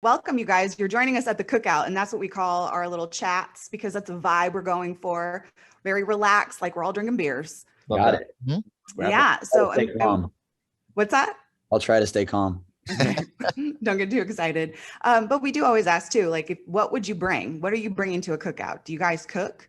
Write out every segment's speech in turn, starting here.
welcome you guys. You're joining us at the Cookout, and that's what we call our little chats because that's a vibe we're going for. Very relaxed, like we're all drinking beers. Got it. Yeah. So, what's that? I'll try to stay calm. Don't get too excited. But we do always ask too, like, what would you bring? What are you bringing to a cookout? Do you guys cook?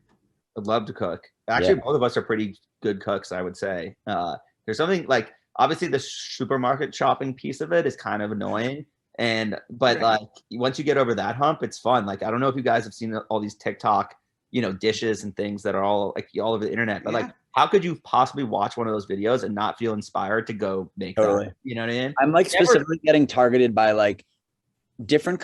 I'd love to cook. Actually, both of us are pretty good cooks, I would say. There's something like, obviously the supermarket shopping piece of it is kind of annoying. But like once you get over that hump, it's fun. Like, I don't know if you guys have seen all these TikTok, dishes and things that are all like all over the internet, but like, how could you possibly watch one of those videos and not feel inspired to go make that? You know what I mean? I'm like specifically getting targeted by like different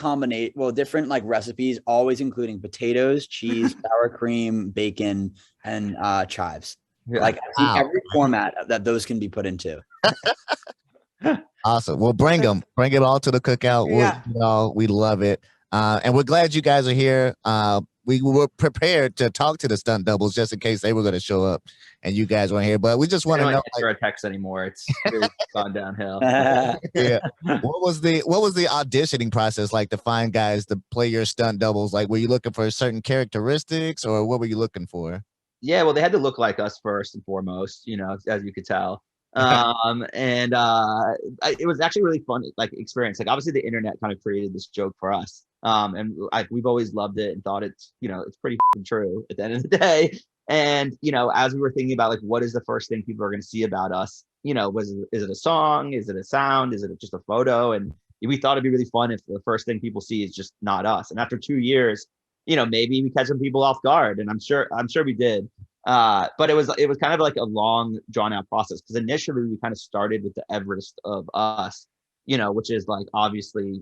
different like recipes, always including potatoes, cheese, sour cream, bacon, and chives. Like every format that those can be put into. Awesome. Well, bring it all to the Cookout. We love it. And we're glad you guys are here. We were prepared to talk to the stunt doubles just in case they were going to show up and you guys weren't here. But we just want to know. Answer a text anymore. It's gone downhill. Yeah. What was the auditioning process like to find guys to play your stunt doubles? Like, were you looking for certain characteristics or what were you looking for? Yeah, well, they had to look like us first and foremost, as you could tell. It was actually really fun, like experience. Like, obviously the internet kind of created this joke for us. We've always loved it and thought it's pretty true at the end of the day. And, as we were thinking about like, what is the first thing people are going to see about us? Is it a song? Is it a sound? Is it just a photo? And we thought it'd be really fun if the first thing people see is just not us. And after 2 years, maybe we catch some people off guard, and I'm sure we did. But it was kind of like a long drawn out process, because initially we kind of started with the Everest of us, which is like obviously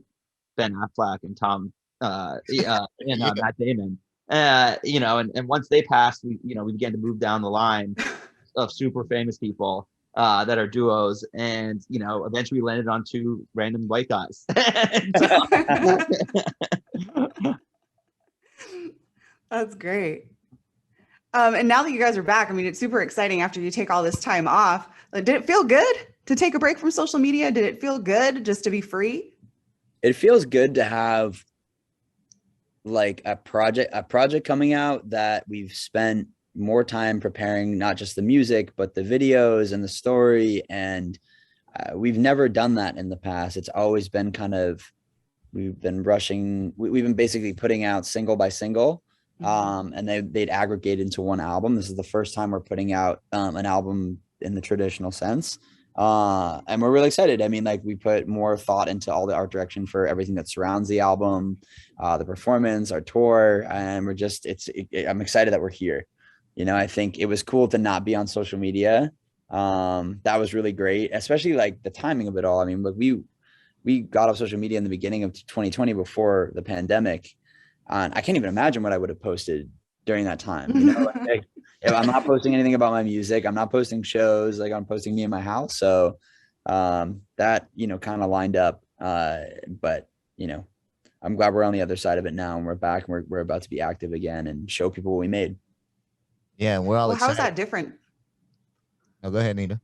Ben Affleck and Tom Matt Damon, and once they passed, we began to move down the line of super famous people that are duos, and eventually we landed on 2 random white guys. That's great. And now that you guys are back, I mean, it's super exciting after you take all this time off. Did it feel good to take a break from social media? Did it feel good just to be free? It feels good to have like a project coming out that we've spent more time preparing, not just the music, but the videos and the story. And we've never done that in the past. It's always been we've been basically putting out single by single. And they'd aggregate into one album. This is the first time we're putting out an album in the traditional sense. And we're really excited. I mean, like, we put more thought into all the art direction for everything that surrounds the album, the performance, our tour. And I'm excited that we're here. I think it was cool to not be on social media. That was really great, especially like the timing of it all. I mean, look, we got off social media in the beginning of 2020 before the pandemic. And I can't even imagine what I would have posted during that time. Like, I'm not posting anything about my music. I'm not posting shows. Like, I'm posting me in my house. So that, kind of lined up. But, I'm glad we're on the other side of it now, and we're back, and we're about to be active again and show people what we made. Yeah, we're all excited. How's that different? Oh, go ahead, Nita.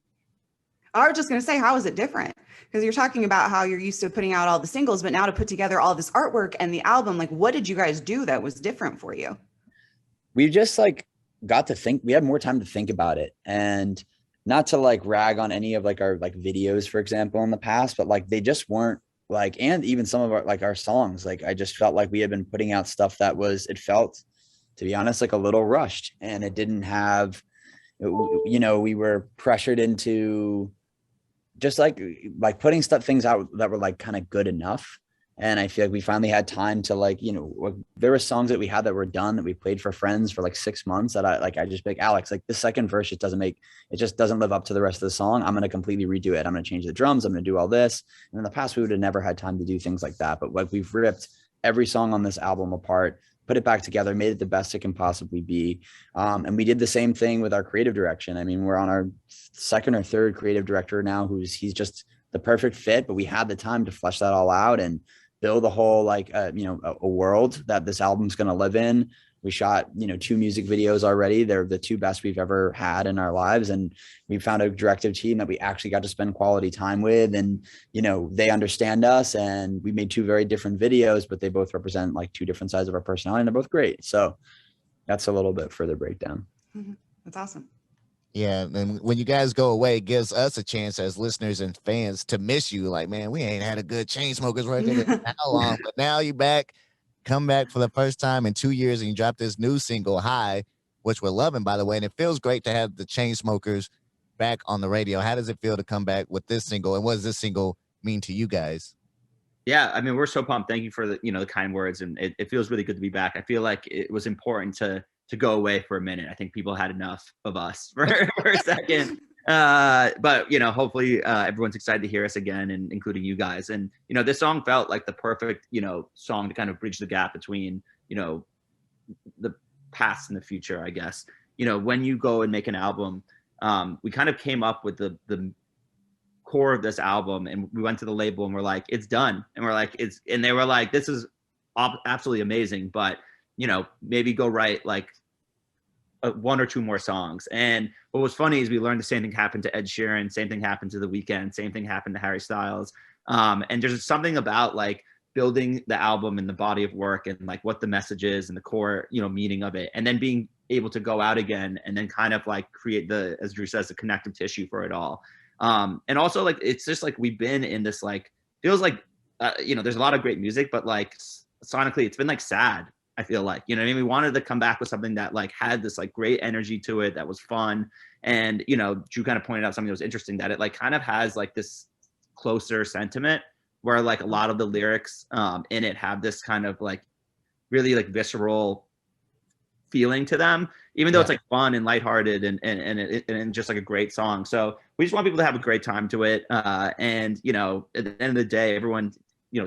I was just going to say, how is it different? Because you're talking about how you're used to putting out all the singles, but now to put together all this artwork and the album, like, what did you guys do that was different for you? We just got to think. We had more time to think about it, and not to like rag on any of like our like videos, for example, in the past, but like they just weren't like, and even some of our songs, like I just felt like we had been putting out stuff that it felt, to be honest, like a little rushed, and it didn't have, we were pressured into just like putting things out that were like kind of good enough. And I feel like we finally had time to there were songs that we had that were done that we played for friends for like 6 months that I just be like, Alex, like the second verse just doesn't live up to the rest of the song. I'm going to completely redo it. I'm going to change the drums. I'm going to do all this. And in the past, we would have never had time to do things like that. But like, we've ripped every song on this album apart, put it back together, made it the best it can possibly be. And we did the same thing with our creative direction. I mean, we're on our second or third creative director now, he's just the perfect fit, but we had the time to flesh that all out and build a whole, a world that this album's going to live in We shot, 2 music videos already. They're the 2 best we've ever had in our lives. And we found a directive team that we actually got to spend quality time with. And, they understand us, and we made 2 very different videos, but they both represent like 2 different sides of our personality, and they're both great. So that's a little bit further breakdown. That's awesome. Yeah, and when you guys go away, it gives us a chance as listeners and fans to miss you. Like, man, we ain't had a good Chainsmokers record in how long? But now you back, come back for the first time in 2 years, and you drop this new single, High, which we're loving, by the way. And it feels great to have the Chainsmokers back on the radio. How does it feel to come back with this single? And what does this single mean to you guys? Yeah, I mean, we're so pumped. Thank you for the, the kind words. And it feels really good to be back. I feel like it was important to go away for a minute. I think people had enough of us for a second. But, hopefully everyone's excited to hear us again, and including you guys. And, this song felt like the perfect, song to kind of bridge the gap between, the past and the future, I guess. When you go and make an album, we kind of came up with the core of this album, and we went to the label and we're like, it's done. And we're like, and they were like, this is absolutely amazing, but maybe go write like 1 or 2 more songs. And what was funny is we learned the same thing happened to Ed Sheeran, same thing happened to The Weeknd, same thing happened to Harry Styles. And there's something about like building the album and the body of work and like what the message is and the core, meaning of it. And then being able to go out again and then kind of like create as Drew says, the connective tissue for it all. And also like, it's just like, we've been in this, like, feels like, there's a lot of great music, but like sonically it's been like sad. I feel like, we wanted to come back with something that like had this like great energy to it, that was fun. And, Drew kind of pointed out something that was interesting, that it like kind of has like this closer sentiment where like a lot of the lyrics in it have this kind of like really like visceral feeling to them, even though it's like fun and lighthearted and just like a great song. So we just want people to have a great time to it. And, at the end of the day, everyone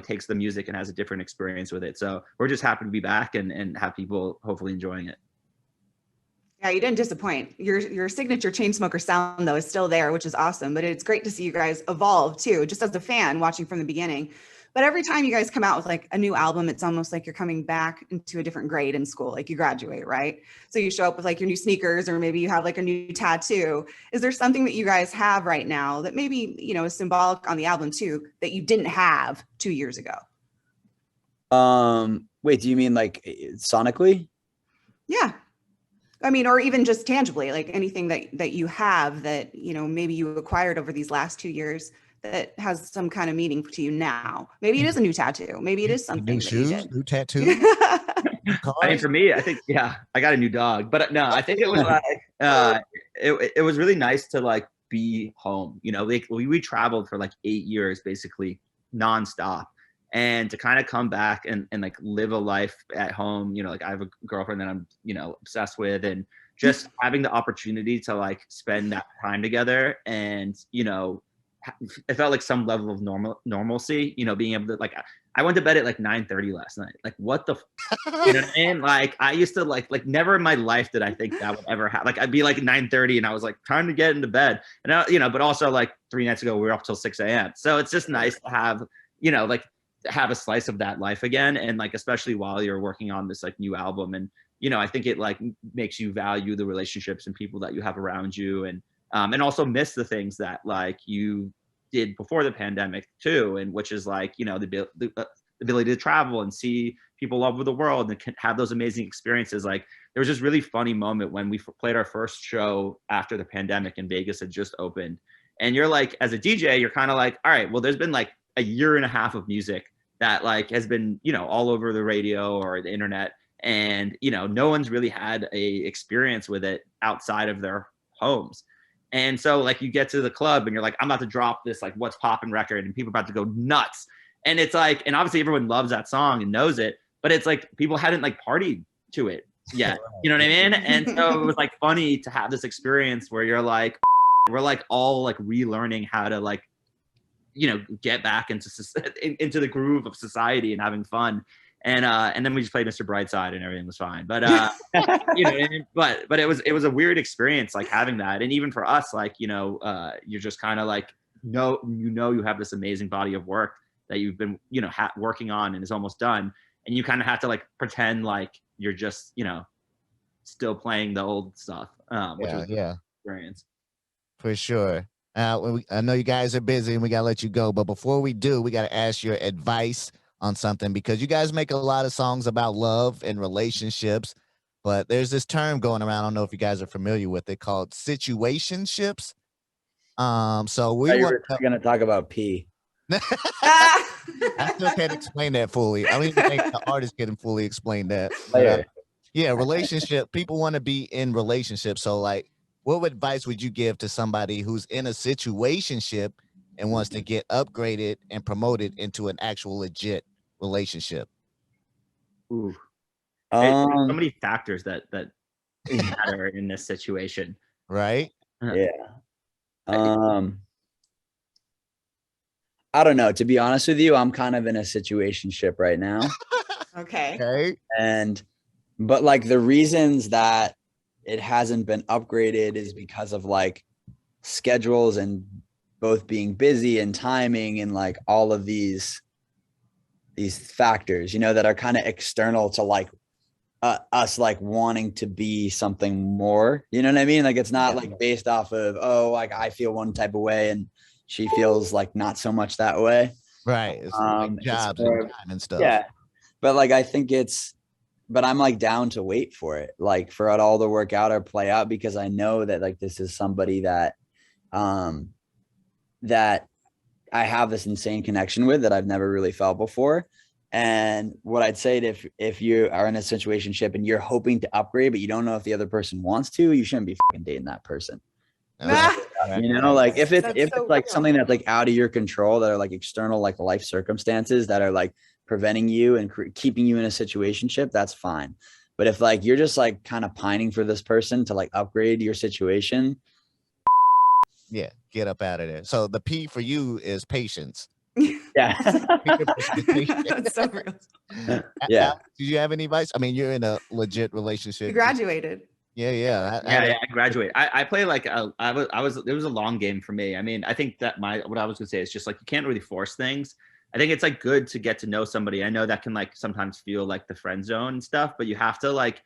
takes the music and has a different experience with it. So we're just happy to be back and have people hopefully enjoying it. Yeah, you didn't disappoint. Your signature Chainsmoker sound though is still there, which is awesome. But it's great to see you guys evolve too, just as a fan watching from the beginning. But every time you guys come out with like a new album, it's almost like you're coming back into a different grade in school, like you graduate, right? So you show up with like your new sneakers, or maybe you have like a new tattoo. Is there something that you guys have right now that maybe, is symbolic on the album too, that you didn't have 2 years ago? Wait, do you mean like sonically? Yeah. I mean, or even just tangibly, like anything that you have that, maybe you acquired over these last 2 years that has some kind of meaning to you now. Maybe it is a new tattoo. Maybe it is something new that shoes, you did. new tattoo. I mean, for me, I think, I got a new dog, but no, I think it was like, it was really nice to like be home. Like we traveled for like 8 years, basically nonstop. And to kind of come back and like live a life at home, like I have a girlfriend that I'm, obsessed with, and just having the opportunity to like spend that time together. And, it felt like some level of normalcy, being able to like, I went to bed at like 9:30 last night. Like what the, you know what I mean? Like I used to like never in my life did I think that would ever happen. Like I'd be like 9:30 and I was like trying to get into bed, and but also like 3 nights ago we were up till 6 a.m. So it's just nice to have, like have a slice of that life again. And like, especially while you're working on this like new album, and, I think it like makes you value the relationships and people that you have around you, and also miss the things that like you did before the pandemic too. And which is like, the ability to travel and see people all over the world and have those amazing experiences. Like there was this really funny moment when we played our first show after the pandemic and Vegas had just opened. And you're like, as a DJ, you're kind of like, all right, well, there's been like a year and a half of music that like has been, all over the radio or the internet. And, no one's really had a experience with it outside of their homes. And so like you get to the club and you're like, I'm about to drop this like What's Poppin' record, and people are about to go nuts. And it's like, and obviously everyone loves that song and knows it, but it's like people hadn't like partied to it yet. You know what I mean? And so it was like funny to have this experience where you're like, we're like all like relearning how to like, get back into the groove of society and having fun. And then we just played Mr. Brightside and everything was fine. But but it was a weird experience like having that. And even for us, like, you're just kind of like, you have this amazing body of work that you've been, working on and is almost done. And you kind of have to like pretend like you're just, you know, still playing the old stuff, which was experience. For sure. I know you guys are busy and we got to let you go. But before we do, we got to ask your advice on something, because you guys make a lot of songs about love and relationships. But there's this term going around, I don't know if you guys are familiar with it, called situationships. So we were going to talk about pee. I still can't explain that fully. I don't even think the artist can fully explain that. But, yeah, relationship. People want to be in relationships. So, like, what advice would you give to somebody who's in a situationship and wants to get upgraded and promoted into an actual legit relationship? Ooh. There's so many factors that matter in this situation. Right? Yeah. I don't know. To be honest with you, I'm kind of in a situationship right now. Okay. But like the reasons that it hasn't been upgraded is because of like schedules and both being busy and timing and like all of these factors, you know, that are kind of external to like us like wanting to be something more, you know what I mean? Like it's not like based off of, oh, like I feel one type of way and she feels like not so much that way. Right. It's like jobs and time and stuff. Yeah. But like I think but I'm like down to wait for it, like for it all to work out or play out, because I know that like this is somebody that that I have this insane connection with that I've never really felt before. And what I'd say if you are in a situationship and you're hoping to upgrade, but you don't know if the other person wants to, you shouldn't be fucking dating that person. You know, like if it's like something that's like out of your control, that are like external, like life circumstances that are like preventing you and keeping you in a situationship, that's fine. But if like you're just like kind of pining for this person to like upgrade your situation, yeah, get up out of there. So the P for you is patience. Yeah. That's so real. Yeah. Did you have any advice? I mean, you're in a legit relationship. You graduated. Yeah. I graduated. I play like it was a long game for me. I mean, I think that what I was gonna say is just like you can't really force things. I think it's like good to get to know somebody. I know that can like sometimes feel like the friend zone and stuff, but you have to like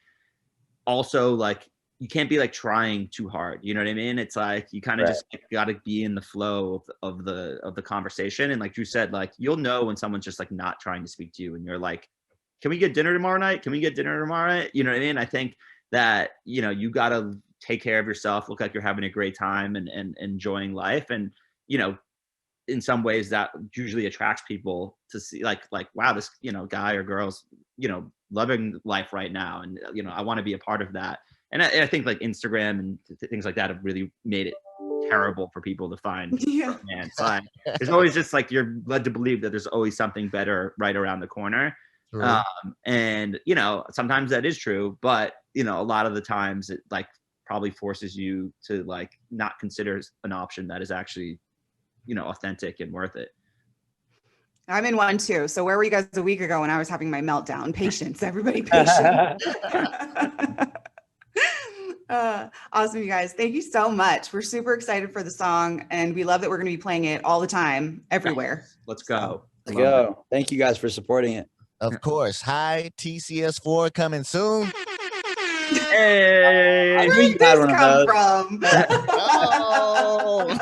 also like you can't be like trying too hard. You know what I mean? It's like you kind of just like, got to be in the flow of the conversation. And like Drew said, like you'll know when someone's just like not trying to speak to you, and you're like, "Can we get dinner tomorrow night? Can we get dinner tomorrow night?" You know what I mean? I think that you know you got to take care of yourself, look like you're having a great time and enjoying life, and you know. In some ways that usually attracts people to see like wow, this you know guy or girl's you know loving life right now, and you know I want to be a part of that. And I think like Instagram and things like that have really made it terrible for people to find. Yeah. Man, but there's always just like you're led to believe that there's always something better right around the corner. And you know sometimes that is true, but you know a lot of the times it like probably forces you to like not consider an option that is actually you know, authentic and worth it. I'm in one too. So where were you guys a week ago when I was having my meltdown? Patience, everybody, patience. Awesome, you guys. Thank you so much. We're super excited for the song, and we love that we're going to be playing it all the time, everywhere. Let's go. Let's go. Thank you guys for supporting it. Of course. Hi, TCS4 coming soon. Hey, where did this come from? Oh.